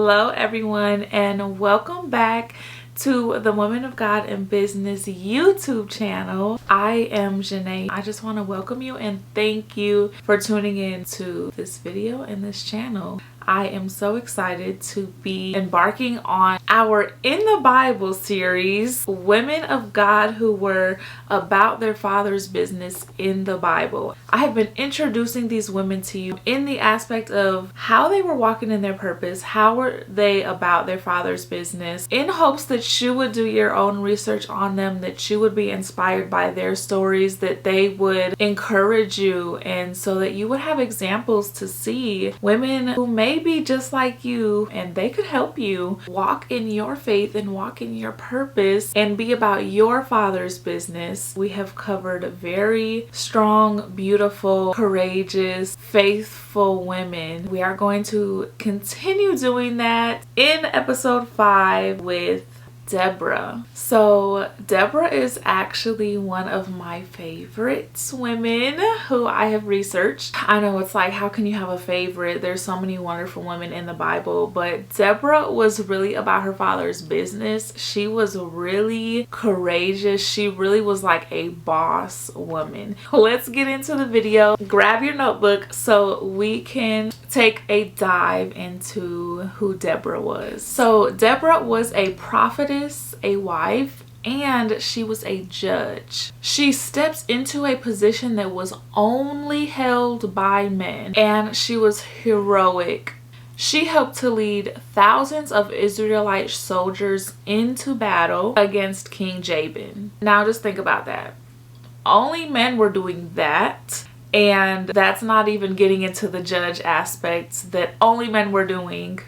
Hello everyone, and welcome back to the Women of God in Business YouTube channel. I am Janae. I just want to welcome you and thank you for tuning in to this video and this channel. I am so excited to be embarking on our In the Bible series, Women of God who were about their father's business in the Bible. I have been introducing these women to you in the aspect of how they were walking in their purpose, how were they about their father's business, in hopes that you would do your own research on them, that you would be inspired by their stories, that they would encourage you, and so that you would have examples to see women who may be just like you and they could help you walk in your faith and walk in your purpose and be about your father's business. We have covered very strong, beautiful, courageous, faithful women. We are going to continue doing that in episode 5 with Deborah. So Deborah is actually one of my favorite women who I have researched. I know it's like, how can you have a favorite? There's so many wonderful women in the Bible, but Deborah was really about her father's business. She was really courageous. She really was like a boss woman. Let's get into the video. Grab your notebook so we can take a dive into who Deborah was. So Deborah was a prophetess, a wife, and she was a judge. She steps into a position that was only held by men, and she was heroic. She helped to lead thousands of Israelite soldiers into battle against King Jabin. Now just think about that. Only men were doing that. And that's not even getting into the judge aspects that only men were doing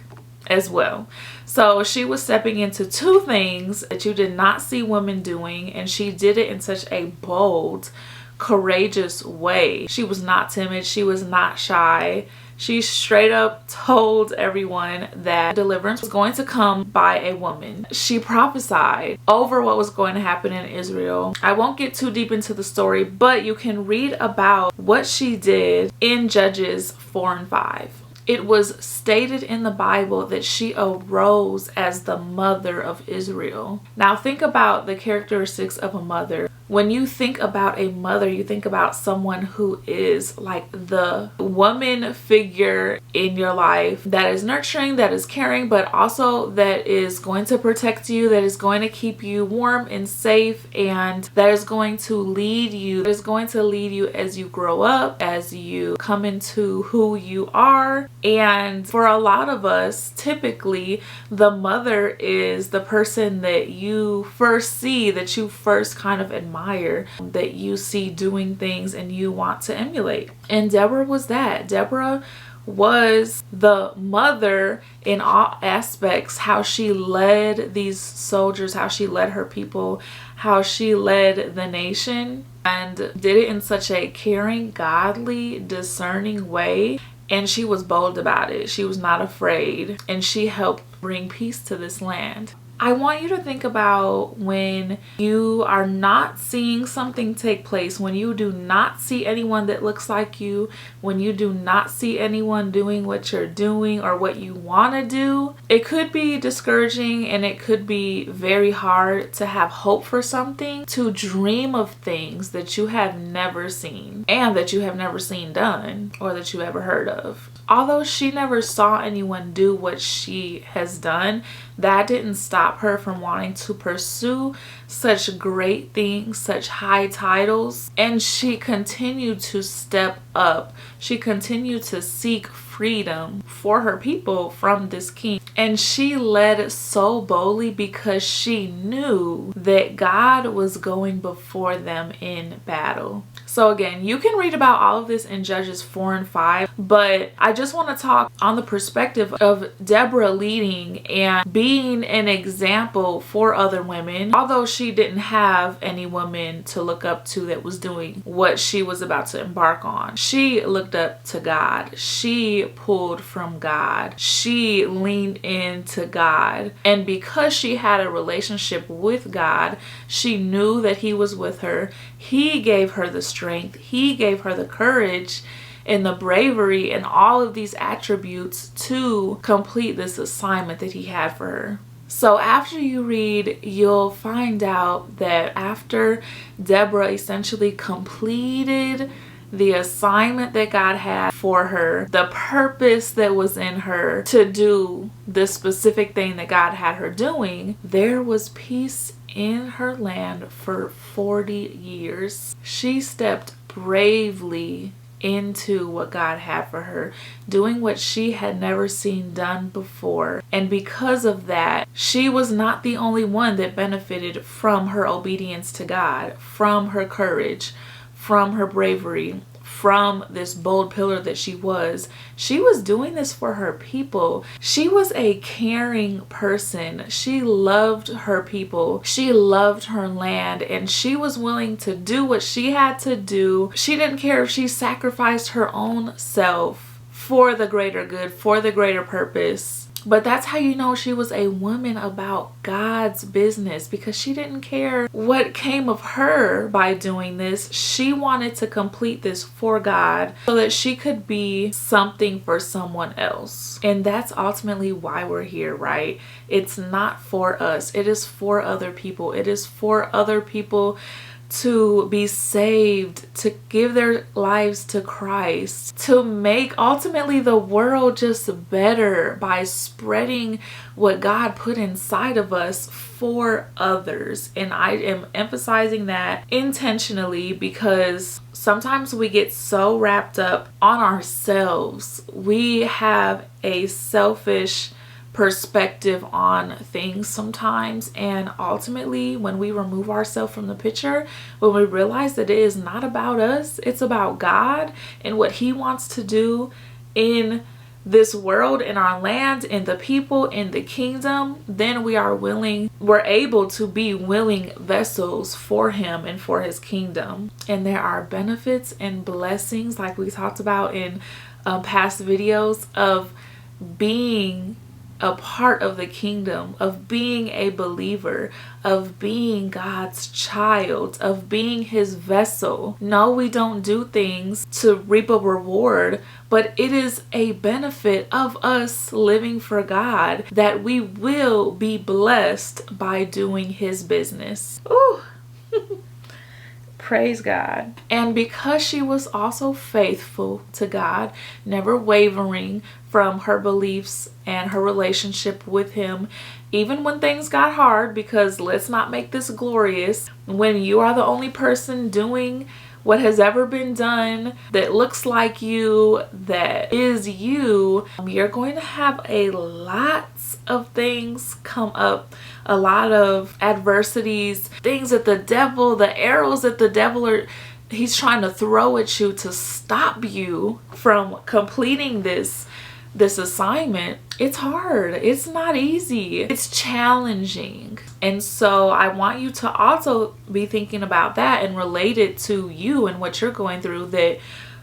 as well. So she was stepping into two things that you did not see women doing, and she did it in such a bold, courageous way. She was not timid. She was not shy. She straight up told everyone that deliverance was going to come by a woman. She prophesied over what was going to happen in Israel. I won't get too deep into the story, but you can read about what she did in Judges 4 and 5. It was stated in the Bible that she arose as the mother of Israel. Now think about the characteristics of a mother. When you think about a mother, you think about someone who is like the woman figure in your life that is nurturing, that is caring, but also that is going to protect you, that is going to keep you warm and safe, and that is going to lead you, that is going to lead you as you grow up, as you come into who you are. And for a lot of us, typically the mother is the person that you first see, that you first kind of admire, that you see doing things and you want to emulate. And Deborah was that. Deborah was the mother in all aspects, how she led these soldiers, how she led her people, how she led the nation, and did it in such a caring, godly, discerning way. And she was bold about it. She was not afraid, and she helped bring peace to this land. I want you to think about when you are not seeing something take place, when you do not see anyone that looks like you, when you do not see anyone doing what you're doing or what you want to do. It could be discouraging, and it could be very hard to have hope for something, to dream of things that you have never seen and that you have never seen done or that you ever heard of. Although she never saw anyone do what she has done, that didn't stop her from wanting to pursue such great things, such high titles. And she continued to step up. She continued to seek freedom for her people from this king. And she led so boldly because she knew that God was going before them in battle. So again, you can read about all of this in Judges 4 and 5, but I just want to talk on the perspective of Deborah leading and being an example for other women. Although she didn't have any woman to look up to that was doing what she was about to embark on, she looked up to God. She pulled from God. She leaned into God. And because she had a relationship with God, she knew that He was with her. He gave her the strength. He gave her the courage and the bravery and all of these attributes to complete this assignment that he had for her. So after you read, you'll find out that after Deborah essentially completed the assignment that God had for her, the purpose that was in her to do the specific thing that God had her doing, there was peace in her land for 40 years. She stepped bravely into what God had for her, doing what she had never seen done before. And because of that, she was not the only one that benefited from her obedience to God, from her courage, from her bravery, from this bold pillar that she was. She was doing this for her people. She was a caring person. She loved her people. She loved her land, and she was willing to do what she had to do. She didn't care if she sacrificed her own self for the greater good, for the greater purpose. But that's how you know she was a woman about God's business, because she didn't care what came of her by doing this. She wanted to complete this for God so that she could be something for someone else. And that's ultimately why we're here, right? It's not for us. It is for other people. It is for other people to be saved, to give their lives to Christ, to make ultimately the world just better by spreading what God put inside of us for others. And I am emphasizing that intentionally because sometimes we get so wrapped up on ourselves. We have a selfish perspective on things sometimes, and ultimately when we remove ourselves from the picture, when we realize that it is not about us, it's about God and what he wants to do in this world, in our land, in the people, in the kingdom, then we're able to be willing vessels for him and for his kingdom. And there are benefits and blessings, like we talked about in past videos, of being a part of the kingdom, of being a believer, of being God's child, of being his vessel. No, we don't do things to reap a reward, but it is a benefit of us living for God that we will be blessed by doing his business. Ooh. Praise God. And because she was also faithful to God, never wavering from her beliefs and her relationship with him, even when things got hard, because let's not make this glorious. When you are the only person doing what has ever been done that looks like you, that is you, you're going to have a lot of things come up, a lot of adversities, things that the devil, the arrows that the devil he's trying to throw at you to stop you from completing this assignment. It's hard. It's not easy. It's challenging. And so I want you to also be thinking about that and relate it to you and what you're going through. That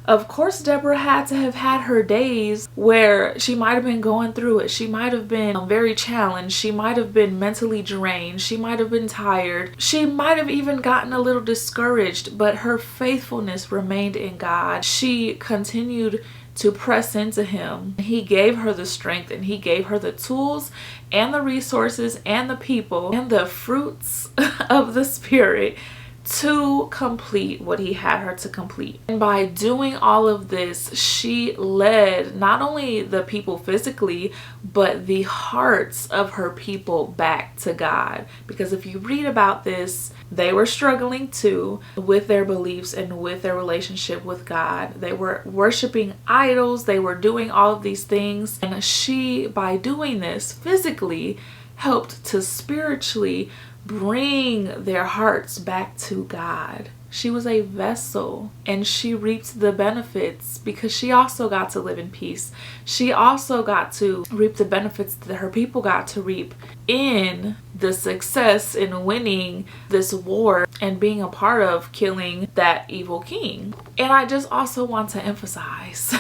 of course Deborah had to have had her days where she might have been going through it. She might have been very challenged. She might have been mentally drained. She might have been tired. She might have even gotten a little discouraged, but her faithfulness remained in God. She continued to press into him. He gave her the strength, and he gave her the tools and the resources and the people and the fruits of the Spirit to complete what he had her to complete. And by doing all of this, she led not only the people physically, but the hearts of her people back to God. Because if you read about this, they were struggling too with their beliefs and with their relationship with God. They were worshiping idols. They were doing all of these things. And she, by doing this physically, helped to spiritually bring their hearts back to God. She was a vessel, and she reaped the benefits because she also got to live in peace. She also got to reap the benefits that her people got to reap in the success in winning this war and being a part of killing that evil king. And I just also want to emphasize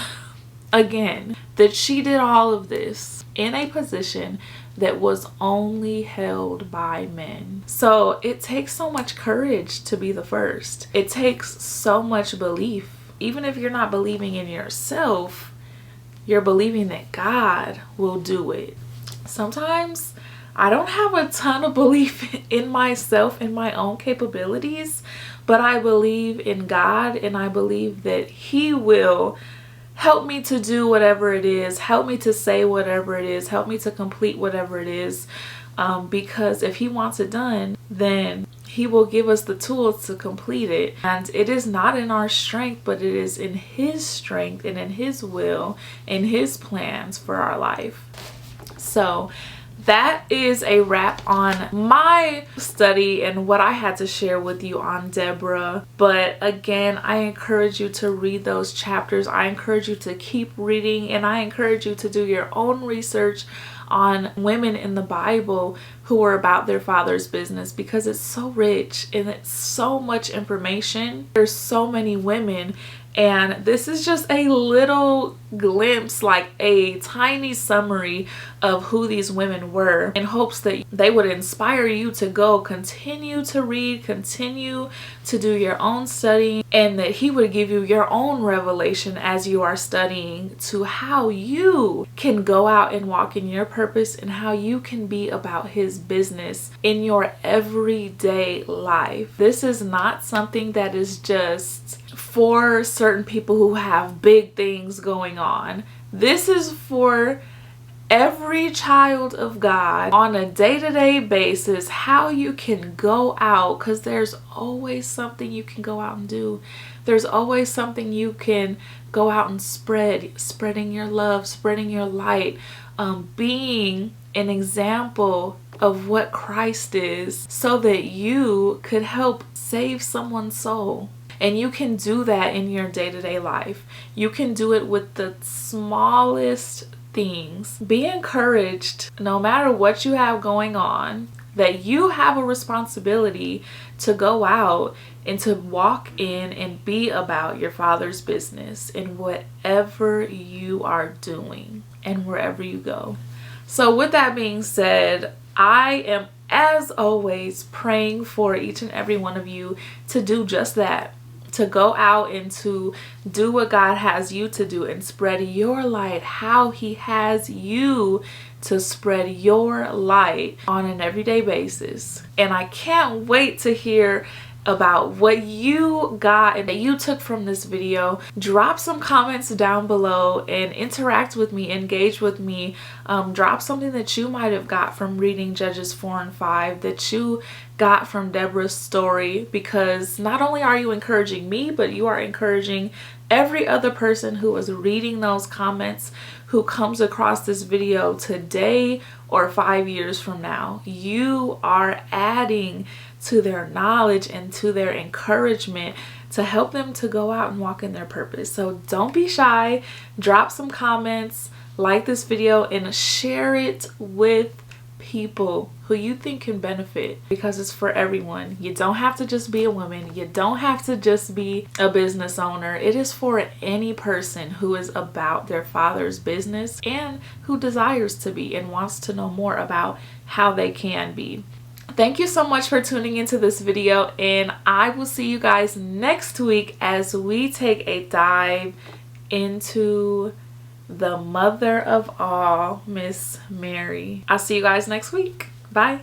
again that she did all of this in a position that was only held by men. So it takes so much courage to be the first. It takes so much belief even if you're not believing in yourself, you're believing that God will do it. Sometimes I don't have a ton of belief in myself and my own capabilities, but I believe in God, and I believe that He will help me to do whatever it is, help me to say whatever it is, help me to complete whatever it is, because if He wants it done, then He will give us the tools to complete it. And it is not in our strength, but it is in His strength and in His will and His plans for our life. So that is a wrap on my study and what I had to share with you on Deborah. But again, I encourage you to read those chapters. I encourage you to keep reading, and I encourage you to do your own research on women in the Bible who are about their Father's business, because it's so rich and it's so much information. There's so many women, and this is just a little glimpse, like a tiny summary of who these women were, in hopes that they would inspire you to go continue to read, continue to do your own studying, and that He would give you your own revelation as you are studying to how you can go out and walk in your purpose, and how you can be about His business in your everyday life. This is not something that is just for certain people who have big things going on. This is for every child of God on a day-to-day basis, how you can go out, because there's always something you can go out and do. There's always something you can go out and spreading your love, spreading your light, being an example of what Christ is, so that you could help save someone's soul. And you can do that in your day-to-day life. You can do it with the smallest things. Be encouraged, no matter what you have going on, that you have a responsibility to go out and to walk in and be about your Father's business in whatever you are doing and wherever you go. So with that being said, I am, as always, praying for each and every one of you to do just that. To go out and to do what God has you to do and spread your light, how He has you to spread your light on an everyday basis. And I can't wait to hear about what you got and that you took from this video. Drop some comments down below and interact with me, engage with me. Drop something that you might have got from reading Judges 4 and 5, that you got from Deborah's story, because not only are you encouraging me, but you are encouraging every other person who is reading those comments, who comes across this video today or 5 years from now. You are adding to their knowledge and to their encouragement to help them to go out and walk in their purpose. So don't be shy. Drop some comments, like this video, and share it with people who you think can benefit, because it's for everyone. You don't have to just be a woman. You don't have to just be a business owner. It is for any person who is about their Father's business and who desires to be and wants to know more about how they can be. Thank you so much for tuning into this video, and I will see you guys next week as we take a dive into the mother of all, Miss Mary. I'll see you guys next week. Bye.